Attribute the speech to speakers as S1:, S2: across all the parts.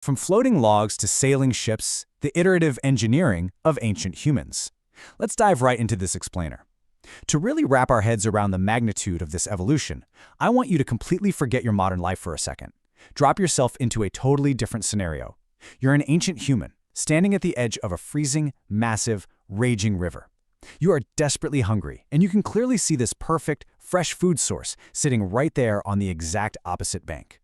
S1: From floating logs to sailing ships, the iterative engineering of ancient humans. Let's dive right into this explainer. To really wrap our heads around the magnitude of this evolution, I want you to completely forget your modern life for a second. Drop yourself into a totally different scenario. You're an ancient human, standing at the edge of a freezing, massive, raging river. You are desperately hungry, and you can clearly see this perfect, fresh food source sitting right there on the exact opposite bank.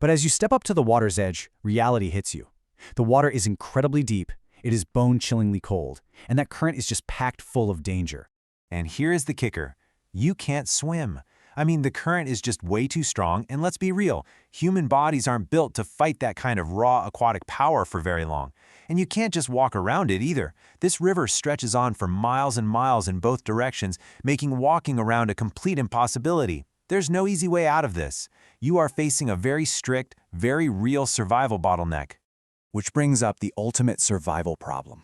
S1: But as you step up to the water's edge, reality hits you. The water is incredibly deep, it is bone-chillingly cold, and that current is just packed full of danger.
S2: And here is the kicker. You can't swim. I mean, the current is just way too strong, and let's be real, human bodies aren't built to fight that kind of raw aquatic power for very long. And you can't just walk around it either. This river stretches on for miles and miles in both directions, making walking around a complete impossibility. There's no easy way out of this. You are facing a very strict, very real survival bottleneck.
S1: Which brings up the ultimate survival problem.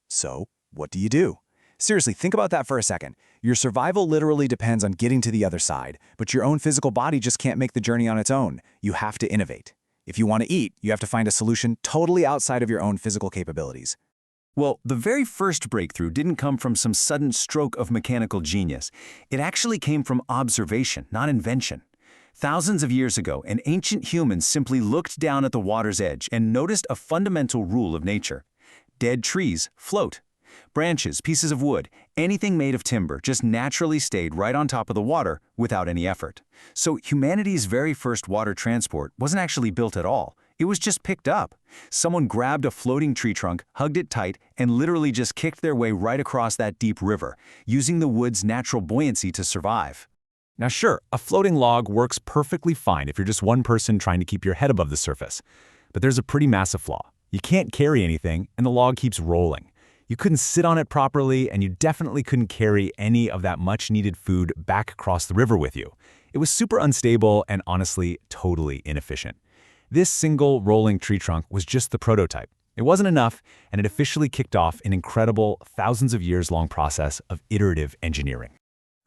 S1: So, what do? Seriously, think about that for a second. Your survival literally depends on getting to the other side, but your own physical body just can't make the journey on its own. You have to innovate. If you want to eat, you have to find a solution totally outside of your own physical capabilities.
S3: Well, the very first breakthrough didn't come from some sudden stroke of mechanical genius. It actually came from observation, not invention. Thousands of years ago, an ancient human simply looked down at the water's edge and noticed a fundamental rule of nature. Dead trees float. Branches, pieces of wood, anything made of timber just naturally stayed right on top of the water without any effort. So humanity's very first water transport wasn't actually built at all. It was just picked up. Someone grabbed a floating tree trunk, hugged it tight, and literally just kicked their way right across that deep river, using the wood's natural buoyancy to survive.
S4: Now sure, a floating log works perfectly fine if you're just one person trying to keep your head above the surface. But there's a pretty massive flaw. You can't carry anything, and the log keeps rolling. You couldn't sit on it properly, and you definitely couldn't carry any of that much-needed food back across the river with you. It was super unstable and honestly totally inefficient. This single rolling tree trunk was just the prototype. It wasn't enough, and it officially kicked off an incredible thousands of years long process of iterative engineering.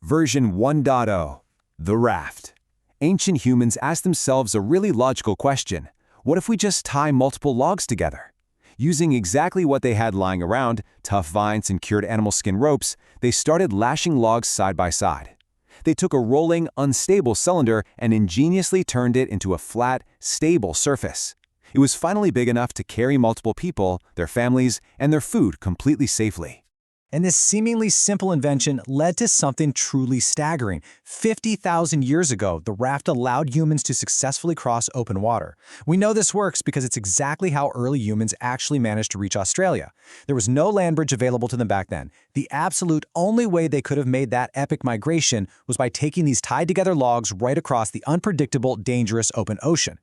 S1: Version 1.0, the Raft. Ancient humans asked themselves a really logical question. What if we just tie multiple logs together? Using exactly what they had lying around, tough vines and cured animal skin ropes, they started lashing logs side by side. They took a rolling, unstable cylinder and ingeniously turned it into a flat, stable surface. It was finally big enough to carry multiple people, their families, and their food completely safely. And this seemingly simple invention led to something truly staggering. 50,000 years ago, the raft allowed humans to successfully cross open water. We know this works because it's exactly how early humans actually managed to reach Australia. There was no land bridge available to them back then. The absolute only way they could have made that epic migration was by taking these tied-together logs right across the unpredictable, dangerous open ocean.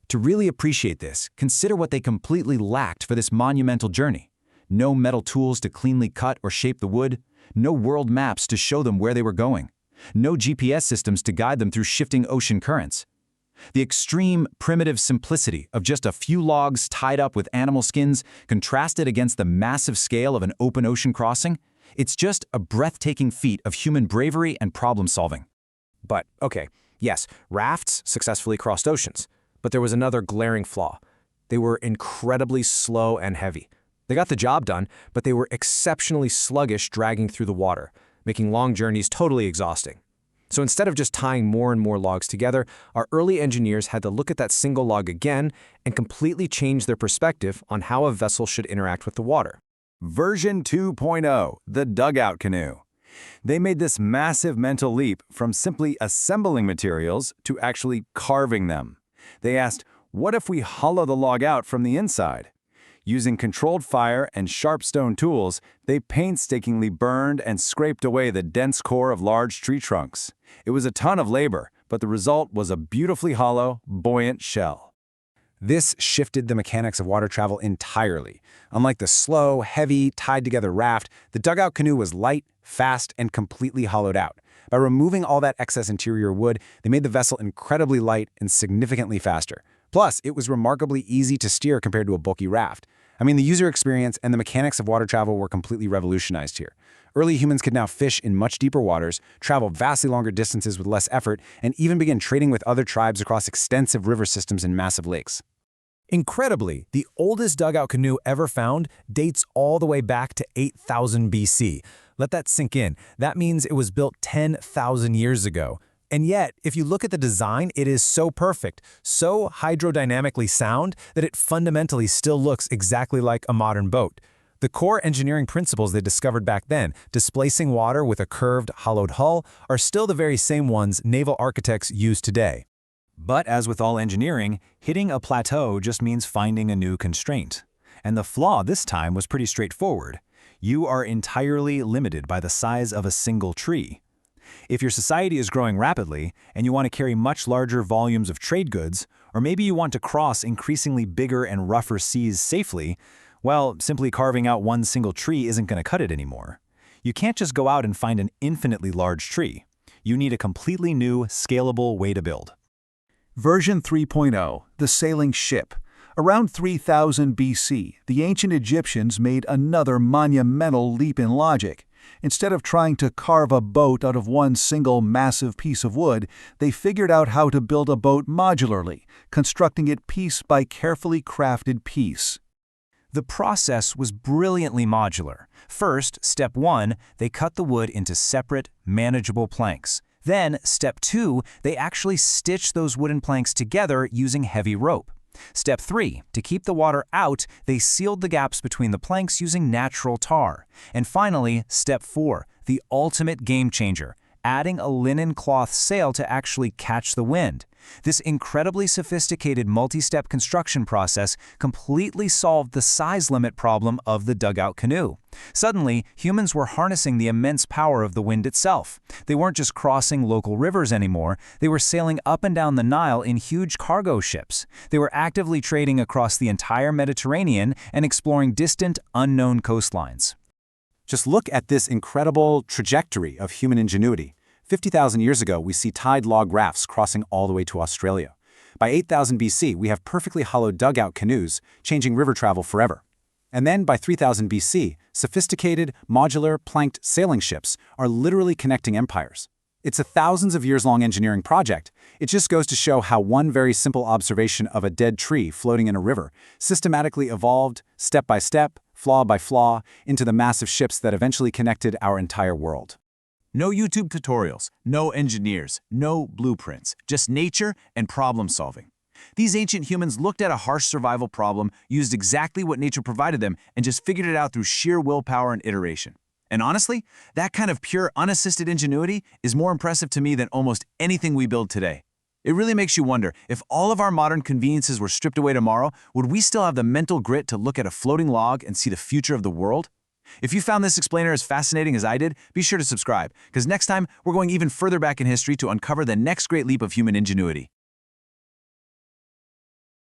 S1: To really appreciate this, consider what they completely lacked for this monumental journey. No metal tools to cleanly cut or shape the wood, no world maps to show them where they were going, no GPS systems to guide them through shifting ocean currents. The extreme, primitive simplicity of just a few logs tied up with animal skins contrasted against the massive scale of an open ocean crossing, it's just a breathtaking feat of human bravery and problem-solving.
S5: But, okay, yes, rafts successfully crossed oceans, but there was another glaring flaw. They were incredibly slow and heavy. They got the job done, but they were exceptionally sluggish dragging through the water, making long journeys totally exhausting. So instead of just tying more and more logs together, our early engineers had to look at that single log again and completely change their perspective on how a vessel should interact with the water.
S1: Version 2.0, the Dugout Canoe. They made this massive mental leap from simply assembling materials to actually carving them. They asked, what if we hollow the log out from the inside? Using controlled fire and sharp stone tools, they painstakingly burned and scraped away the dense core of large tree trunks. It was a ton of labor, but the result was a beautifully hollow, buoyant shell. This shifted the mechanics of water travel entirely. Unlike the slow, heavy, tied-together raft, the dugout canoe was light, fast, and completely hollowed out. By removing all that excess interior wood, they made the vessel incredibly light and significantly faster. Plus, it was remarkably easy to steer compared to a bulky raft. I mean, the user experience and the mechanics of water travel were completely revolutionized here. Early humans could now fish in much deeper waters, travel vastly longer distances with less effort, and even begin trading with other tribes across extensive river systems and massive lakes.
S5: Incredibly, the oldest dugout canoe ever found dates all the way back to 8000 BC. Let that sink in. That means it was built 10,000 years ago. And yet, if you look at the design, it is so perfect, so hydrodynamically sound that it fundamentally still looks exactly like a modern boat. The core engineering principles they discovered back then, displacing water with a curved, hollowed hull, are still the very same ones naval architects use today.
S4: But as with all engineering, hitting a plateau just means finding a new constraint. And the flaw this time was pretty straightforward. You are entirely limited by the size of a single tree. If your society is growing rapidly and you want to carry much larger volumes of trade goods, or maybe you want to cross increasingly bigger and rougher seas safely, well, simply carving out one single tree isn't going to cut it anymore. You can't just go out and find an infinitely large tree. You need a completely new, scalable way to build.
S6: Version 3.0, the sailing ship. Around 3000 BC, the ancient Egyptians made another monumental leap in logic. Instead of trying to carve a boat out of one single massive piece of wood, they figured out how to build a boat modularly, constructing it piece by carefully crafted piece.
S2: The process was brilliantly modular. First, step 1, they cut the wood into separate, manageable planks. Then, step 2, they actually stitched those wooden planks together using heavy rope. Step 3, to keep the water out, they sealed the gaps between the planks using natural tar. And finally, step 4, the ultimate game changer, adding a linen cloth sail to actually catch the wind. This incredibly sophisticated multi-step construction process completely solved the size limit problem of the dugout canoe. Suddenly, humans were harnessing the immense power of the wind itself. They weren't just crossing local rivers anymore, they were sailing up and down the Nile in huge cargo ships. They were actively trading across the entire Mediterranean and exploring distant, unknown coastlines. Just look at this incredible trajectory of human ingenuity. 50,000 years ago, we see tide log rafts crossing all the way to Australia. By 8000 BC, we have perfectly hollowed dugout canoes, changing river travel forever. And then by 3000 BC, sophisticated, modular, planked sailing ships are literally connecting empires. It's a thousands of years long engineering project. It just goes to show how one very simple observation of a dead tree floating in a river systematically evolved, step by step, flaw by flaw, into the massive ships that eventually connected our entire world.
S7: No YouTube tutorials, no engineers, no blueprints, just nature and problem solving. These ancient humans looked at a harsh survival problem, used exactly what nature provided them, and just figured it out through sheer willpower and iteration. And honestly, that kind of pure, unassisted ingenuity is more impressive to me than almost anything we build today. It really makes you wonder, if all of our modern conveniences were stripped away tomorrow, would we still have the mental grit to look at a floating log and see the future of the world? If you found this explainer as fascinating as I did, be sure to subscribe, because next time we're going even further back in history to uncover the next great leap of human ingenuity.